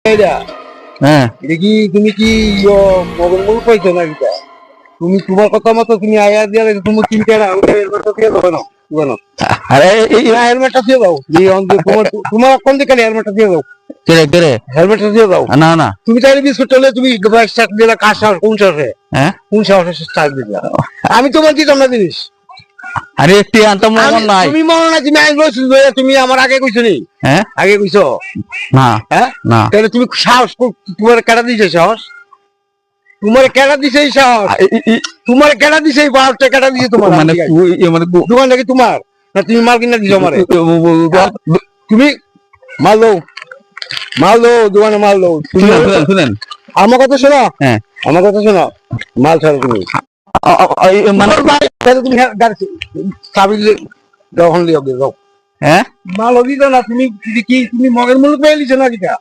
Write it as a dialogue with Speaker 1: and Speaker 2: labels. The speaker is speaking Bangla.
Speaker 1: হ্যাঁ
Speaker 2: দেখি তুমি কি মগন মূল পাইছো না কিটা তুমি তোমার কথা মতো তুমি আয়া দিয়া তুমি কিনতে হেলমেটটা দিয়ে দাও না
Speaker 1: আরে
Speaker 2: হেলমেটটা দিয়ে দাও তোমার তোমার কোন দিকে হেলমেটটা দিয়ে দাও
Speaker 1: কেরে কেরে
Speaker 2: হেলমেটটা দিয়ে দাও
Speaker 1: না না
Speaker 2: তুমি তাহলে বিস্কুট চলে তুমি স্টার্ট দিলা কার সাহস কোন সাহসে
Speaker 1: হ্যাঁ
Speaker 2: কোন সাহসে স্টার্ট দিলা আমি তোমার দিতাম না জিনিস
Speaker 1: আরে একটি আনতাম মন নাই
Speaker 2: তুমি মনে না তুমি আইন বলছো তুমি আমার আগে কইছো নি
Speaker 1: হ্যাঁ
Speaker 2: আগে কইছো
Speaker 1: না
Speaker 2: হ্যাঁ
Speaker 1: না
Speaker 2: তাহলে তুমি সাহস তোমার কেটা দিছে সাহস তোমার কেটা দিছে সাহস তোমার কেটা দিছে বারটা কেটা দিছে তোমার
Speaker 1: মানে মানে
Speaker 2: দোকান নাকি তোমার না তুমি মাল কিনা দিছো আমারে তুমি মাল দো দোকানে মাল দো
Speaker 1: শুনেন শুনেন
Speaker 2: আমার কথা শোনো
Speaker 1: হ্যাঁ
Speaker 2: আমার কথা শোনো মাল ছাড়ো তুমি
Speaker 1: মানে
Speaker 2: তুমি চাবি দোকান লিও যাও
Speaker 1: হ্যাঁ
Speaker 2: মাল দিত না তুমি কি তুমি মগের মূল্য পেয়ে লিছো না কিটা